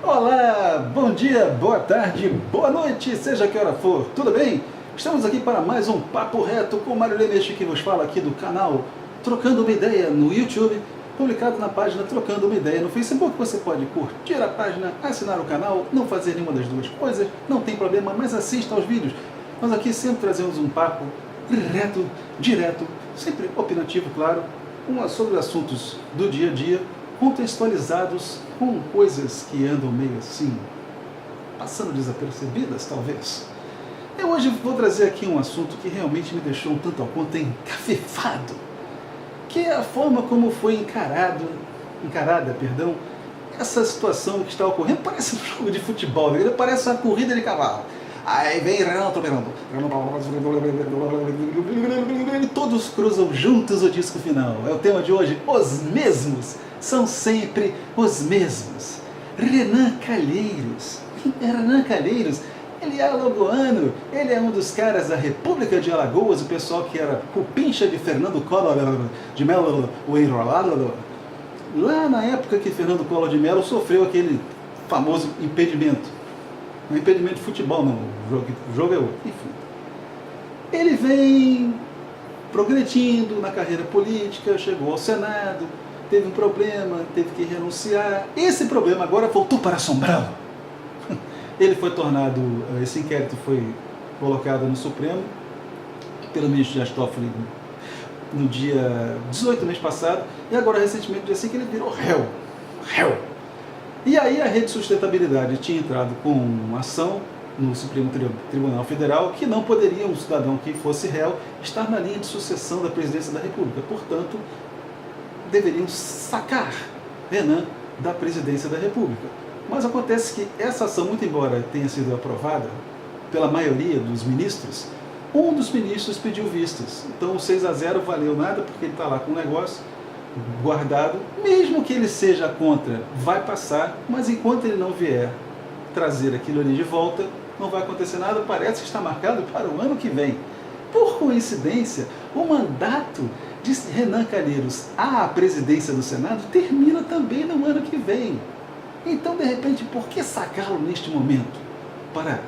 Olá, bom dia, boa tarde, boa noite, seja que hora for, tudo bem? Estamos aqui para mais um Papo Reto com Mário Lemeste, que vos fala aqui do canal Trocando uma Ideia no YouTube, publicado na página Trocando uma Ideia no Facebook. Você pode curtir a página, assinar o canal, não fazer nenhuma das duas coisas, não tem problema, mas assista aos vídeos. Nós aqui sempre trazemos um papo reto, direto, sempre opinativo, claro, sobre assuntos do dia a dia, contextualizados com coisas que andam meio assim, passando desapercebidas, talvez. Eu hoje vou trazer aqui um assunto que realmente me deixou um tanto ao quanto encafifado, que é a forma como foi encarada, essa situação que está ocorrendo. Parece um jogo de futebol, né? Parece uma corrida de cavalo. Aí vem Renan atropelando, e todos cruzam juntos o disco final. É o tema de hoje, os mesmos, são sempre os mesmos. Renan Calheiros. Renan Calheiros, ele é alagoano, ele é um dos caras da República de Alagoas, o pessoal que era cupincha de Fernando Collor de Mello, o enrolado. Lá na época que Fernando Collor de Mello sofreu aquele famoso impedimento. Não é impedimento de futebol, não. O jogo é outro. Enfim. Ele vem progredindo na carreira política, chegou ao Senado, teve um problema, teve que renunciar. Esse problema agora voltou para assombrá-lo. Ele foi tornado, esse inquérito foi colocado no Supremo pelo ministro Dias Toffoli no dia 18 do mês passado, e agora recentemente, no dia 5, ele virou réu. E aí a Rede Sustentabilidade tinha entrado com uma ação no Supremo Tribunal Federal que não poderia um cidadão que fosse réu estar na linha de sucessão da presidência da República. Portanto, deveriam sacar Renan da presidência da República. Mas acontece que essa ação, muito embora tenha sido aprovada pela maioria dos ministros, um dos ministros pediu vistas. Então o 6-0 valeu nada, porque ele está lá com o negócio guardado, mesmo que ele seja contra, vai passar, mas enquanto ele não vier trazer aquilo ali de volta, não vai acontecer nada. Parece que está marcado para o ano que vem. Por coincidência, o mandato de Renan Calheiros à presidência do Senado termina também no ano que vem. Então, de repente, por que sacá-lo neste momento? Para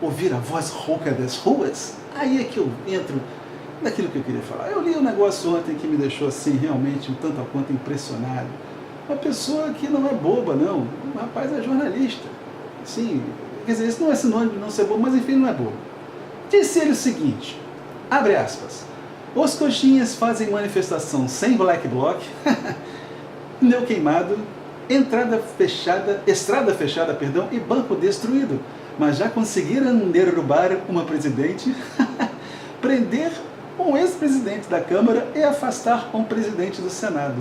ouvir a voz rouca das ruas? Aí é que eu entro naquilo que eu queria falar. Eu li um negócio ontem que me deixou assim realmente um tanto a quanto impressionado. Uma pessoa que não é boba, não. O rapaz é jornalista. Sim, quer dizer, isso não é sinônimo de não ser bobo, mas enfim, não é bobo. Disse ele o seguinte, abre aspas, os coxinhas fazem manifestação sem black bloc, pneu queimado, estrada fechada, e banco destruído, mas já conseguiram derrubar uma presidente, prender um ex-presidente da Câmara e afastar um presidente do Senado.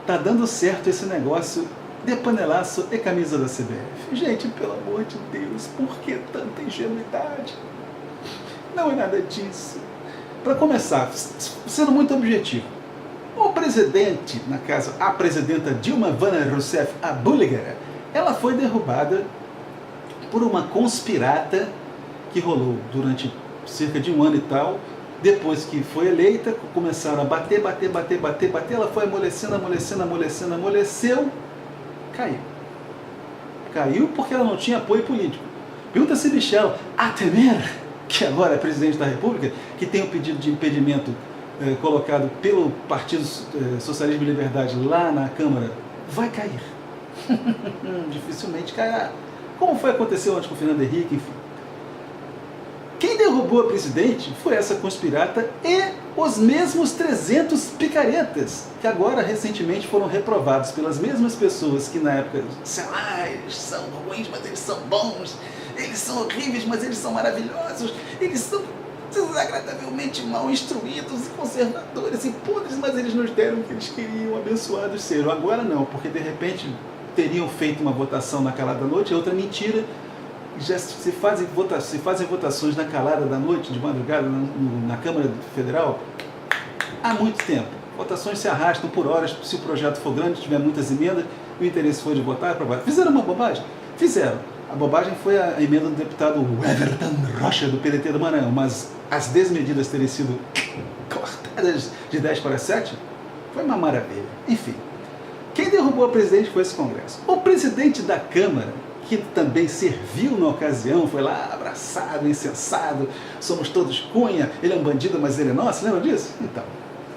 Tá dando certo esse negócio de panelaço e camisa da CBF. Gente, pelo amor de Deus, por que tanta ingenuidade? Não é nada disso. Para começar, sendo muito objetivo, o presidente, na casa, a presidenta Dilma Vana Rousseff, a búlgara, ela foi derrubada por uma conspirata que rolou durante cerca de um ano e tal. Depois que foi eleita, começaram a bater, ela foi amolecendo, caiu. Caiu porque ela não tinha apoio político. Pergunta se Michel Temer, que agora é presidente da República, que tem um pedido de impedimento colocado pelo Partido Socialismo e Liberdade lá na Câmara, vai cair. Dificilmente cairá. Como foi acontecer antes com o Fernando Henrique, enfim. Quem derrubou a presidente foi essa conspirata e os mesmos 300 picaretas, que agora recentemente foram reprovados pelas mesmas pessoas que na época disseram, eles são ruins, mas eles são bons, eles são horríveis, mas eles são maravilhosos, eles são desagradavelmente mal instruídos e conservadores e podres, mas eles nos deram o que eles queriam, abençoados sejam. Agora não, porque de repente teriam feito uma votação na calada da noite, outra mentira. Já se fazem votações na calada da noite, de madrugada, na Câmara Federal, há muito tempo. Votações se arrastam por horas, se o projeto for grande, tiver muitas emendas, o interesse foi de votar, aprovar. Fizeram uma bobagem? Fizeram. A bobagem foi a emenda do deputado Everton Rocha, do PDT do Maranhão, mas as desmedidas terem sido cortadas de 10 para 7, foi uma maravilha. Enfim, quem Quem derrubou a presidente foi esse Congresso. O presidente da Câmara, que também serviu na ocasião, foi lá abraçado, incensado, somos todos Cunha, ele é um bandido, mas ele é nosso, lembra disso? Então,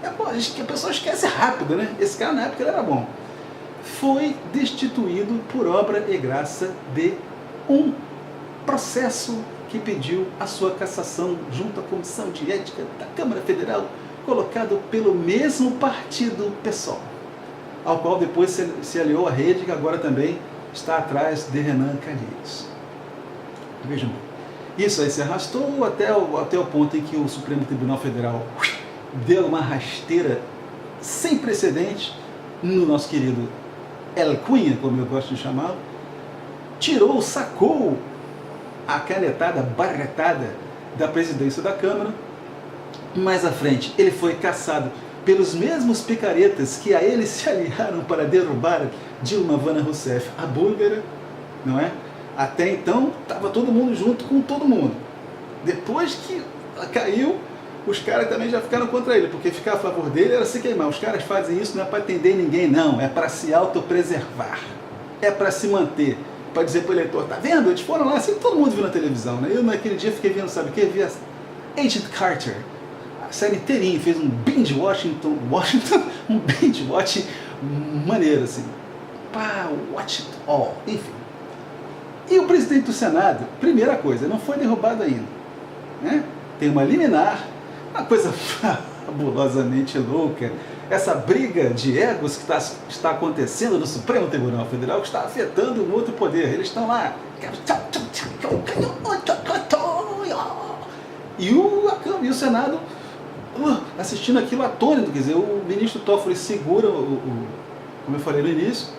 a pessoa esquece rápido, né? Esse cara na época ele era bom. Foi destituído por obra e graça de um processo que pediu a sua cassação junto à Comissão de Ética da Câmara Federal, colocado pelo mesmo partido PSOL, ao qual depois se aliou a rede, que agora também está atrás de Renan Calheiros. Vejam bem, isso aí se arrastou até o ponto em que o Supremo Tribunal Federal deu uma rasteira sem precedentes no nosso querido El Cunha, como eu gosto de chamá-lo, sacou a canetada, barretada da presidência da Câmara. Mais à frente, ele foi cassado pelos mesmos picaretas que a ele se aliaram para derrubar Dilma Vana Rousseff, a búlgara, não é? Até então, estava todo mundo junto com todo mundo. Depois que ela caiu, os caras também já ficaram contra ele, porque ficar a favor dele era se queimar. Os caras fazem isso não é para atender ninguém, não. É para se autopreservar. É para se manter. Para dizer para o eleitor, tá vendo? Eles foram lá, assim, todo mundo viu na televisão, né? Eu naquele dia fiquei vendo, sabe o quê? Vi a Agent Carter, a série inteirinha, fez um binge-watching, um binge-watching maneiro, assim. Pá, watch it all, enfim. E o presidente do Senado, primeira coisa, não foi derrubado ainda, né? Tem uma liminar, uma coisa fabulosamente louca, essa briga de egos que está acontecendo no Supremo Tribunal Federal, que está afetando um outro poder. Eles estão lá. E o Senado assistindo aquilo atônito. Quer dizer, o ministro Toffoli segura, como eu falei no início,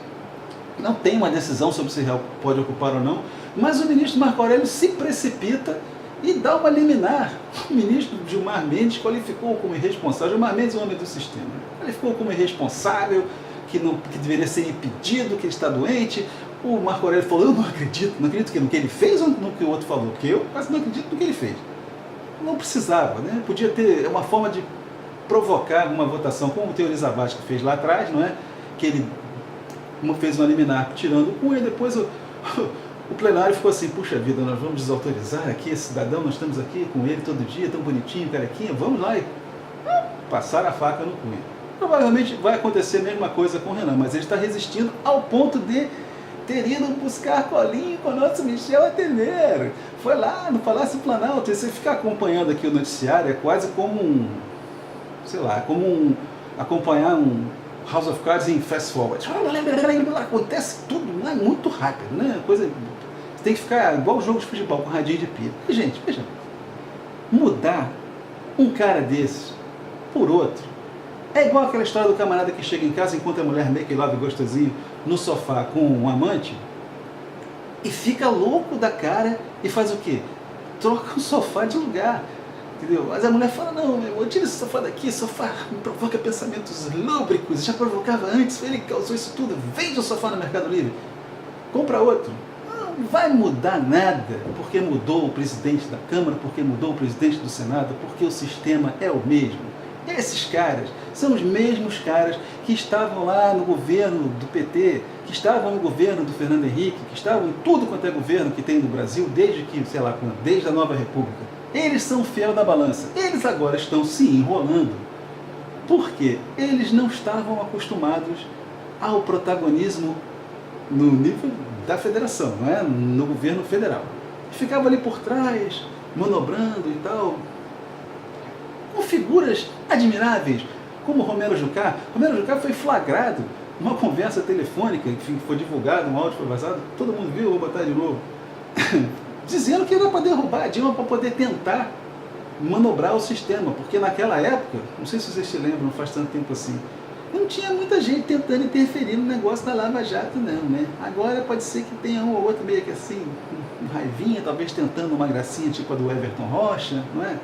não tem uma decisão sobre se pode ocupar ou não, mas o ministro Marco Aurélio se precipita e dá uma liminar. O ministro Gilmar Mendes qualificou como irresponsável. Gilmar Mendes é um homem do sistema. Qualificou como irresponsável, que deveria ser impedido, que ele está doente. O Marco Aurélio falou, eu não acredito no que ele fez ou no que o outro falou, porque eu quase não acredito no que ele fez. Não precisava, né? Podia ter uma forma de provocar uma votação, como o Teori Zavascki fez lá atrás, não é? Que ele fez uma liminar tirando o Cunha, e depois o plenário ficou assim, puxa vida, nós vamos desautorizar aqui esse cidadão, nós estamos aqui com ele todo dia, tão bonitinho, carequinha, vamos lá e passar a faca no Cunha. Provavelmente vai acontecer a mesma coisa com o Renan, mas ele está resistindo ao ponto de ter ido buscar colinho com o nosso Michel Temer. Foi lá no Palácio Planalto, e você ficar acompanhando aqui o noticiário é quase como acompanhar um House of Cards em fast forward. Acontece tudo, não é muito rápido, né? Coisa, você tem que ficar igual o jogo de futebol com radinho de pilha. E, gente, veja, mudar um cara desse por outro é igual aquela história do camarada que chega em casa, encontra a mulher make love gostosinho no sofá com um amante e fica louco da cara e faz o quê? Troca o sofá de lugar. Entendeu? Mas a mulher fala, não, meu irmão, tira esse sofá daqui, esse sofá me provoca pensamentos lúbricos, já provocava antes, ele causou isso tudo, vende o sofá no Mercado Livre, compra outro. Não vai mudar nada, porque mudou o presidente da Câmara, porque mudou o presidente do Senado, porque o sistema é o mesmo. Esses caras são os mesmos caras que estavam lá no governo do PT, que estavam no governo do Fernando Henrique, que estavam em tudo quanto é governo que tem no Brasil, desde a Nova República. Eles são o fiel da balança. Eles agora estão se enrolando porque eles não estavam acostumados ao protagonismo no nível da federação, não é? No governo federal. Ficavam ali por trás, manobrando e tal, com figuras admiráveis, como Romero Jucá. Romero Jucá foi flagrado numa conversa telefônica, que foi divulgado, um áudio foi vazado, todo mundo viu, vou botar de novo, dizendo que era para derrubar a Dilma, para poder tentar manobrar o sistema, porque naquela época, não sei se vocês se lembram, não faz tanto tempo assim, não tinha muita gente tentando interferir no negócio da Lava Jato não, né? Agora pode ser que tenha um ou outro meio que assim, com raivinha, talvez tentando uma gracinha tipo a do Everton Rocha, não é?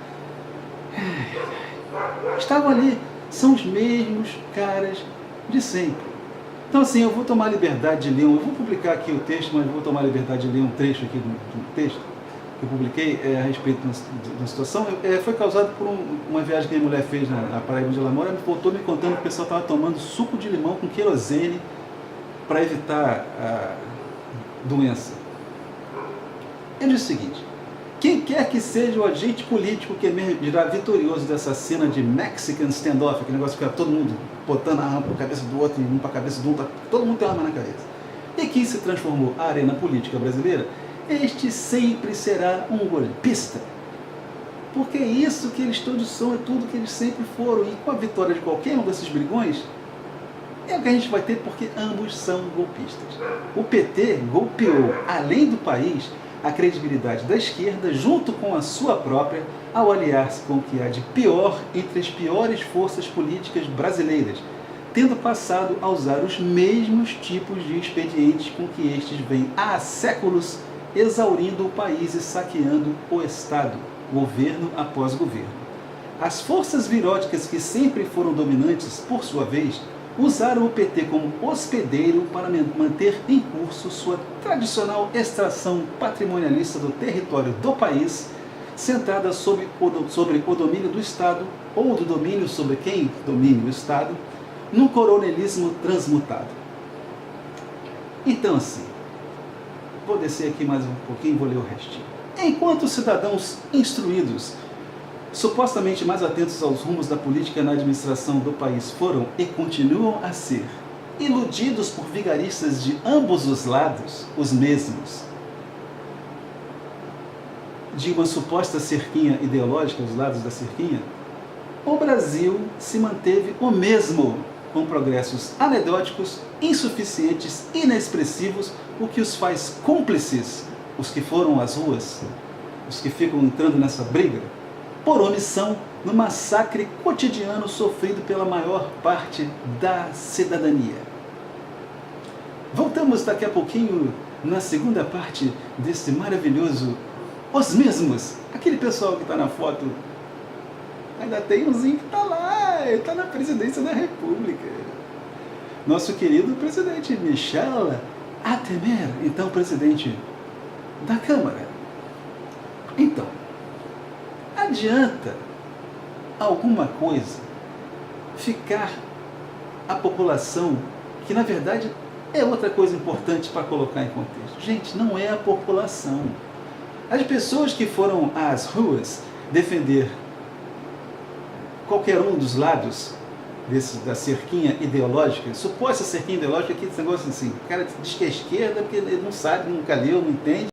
Estavam ali, são os mesmos caras de sempre. Então assim, eu vou tomar a liberdade de ler, eu vou publicar aqui o texto, mas eu vou tomar a liberdade de ler um trecho aqui do texto que eu publiquei a respeito da situação. Foi causado por uma viagem que a minha mulher fez na Paraíba onde ela mora, voltou me contando que o pessoal estava tomando suco de limão com querosene para evitar a doença. Ele diz o seguinte: quem quer que seja o agente político que emergirá vitorioso dessa cena de Mexican standoff, aquele negócio que fica todo mundo botando a arma para a cabeça do outro e um para a cabeça do outro, todo mundo tem uma arma na cabeça, e que se transformou a arena política brasileira, este sempre será um golpista. Porque é isso que eles todos são, é tudo que eles sempre foram. E com a vitória de qualquer um desses brigões, é o que a gente vai ter, porque ambos são golpistas. O PT golpeou, além do país, a credibilidade da esquerda junto com a sua própria, ao aliar-se com o que há de pior entre as piores forças políticas brasileiras, tendo passado a usar os mesmos tipos de expedientes com que estes vêm há séculos exaurindo o país e saqueando o Estado, governo após governo. As forças viróticas que sempre foram dominantes, por sua vez, usaram o PT como hospedeiro para manter em curso sua tradicional extração patrimonialista do território do país, centrada sobre o domínio do Estado, ou do domínio sobre quem domine o Estado, num coronelismo transmutado. Então, assim, vou descer aqui mais um pouquinho e vou ler o restinho. Enquanto os cidadãos instruídos, supostamente mais atentos aos rumos da política na administração do país, foram e continuam a ser iludidos por vigaristas de ambos os lados, os mesmos, de uma suposta cerquinha ideológica, os lados da cerquinha, o Brasil se manteve o mesmo, com progressos anedóticos, insuficientes, inexpressivos, o que os faz cúmplices, os que foram às ruas, os que ficam entrando nessa briga, por omissão, no massacre cotidiano sofrido pela maior parte da cidadania. Voltamos daqui a pouquinho na segunda parte desse maravilhoso Os Mesmos. Aquele pessoal que está na foto, ainda tem umzinho que está lá, está na presidência da República. Nosso querido presidente Michel Temer, então presidente da Câmara. Então, adianta alguma coisa ficar a população, que na verdade é outra coisa importante para colocar em contexto. Gente, não é a população. As pessoas que foram às ruas defender qualquer um dos lados da cerquinha ideológica, suposta cerquinha ideológica, aqui esse negócio assim, o cara diz que é esquerda porque ele não sabe, nunca leu, não entende.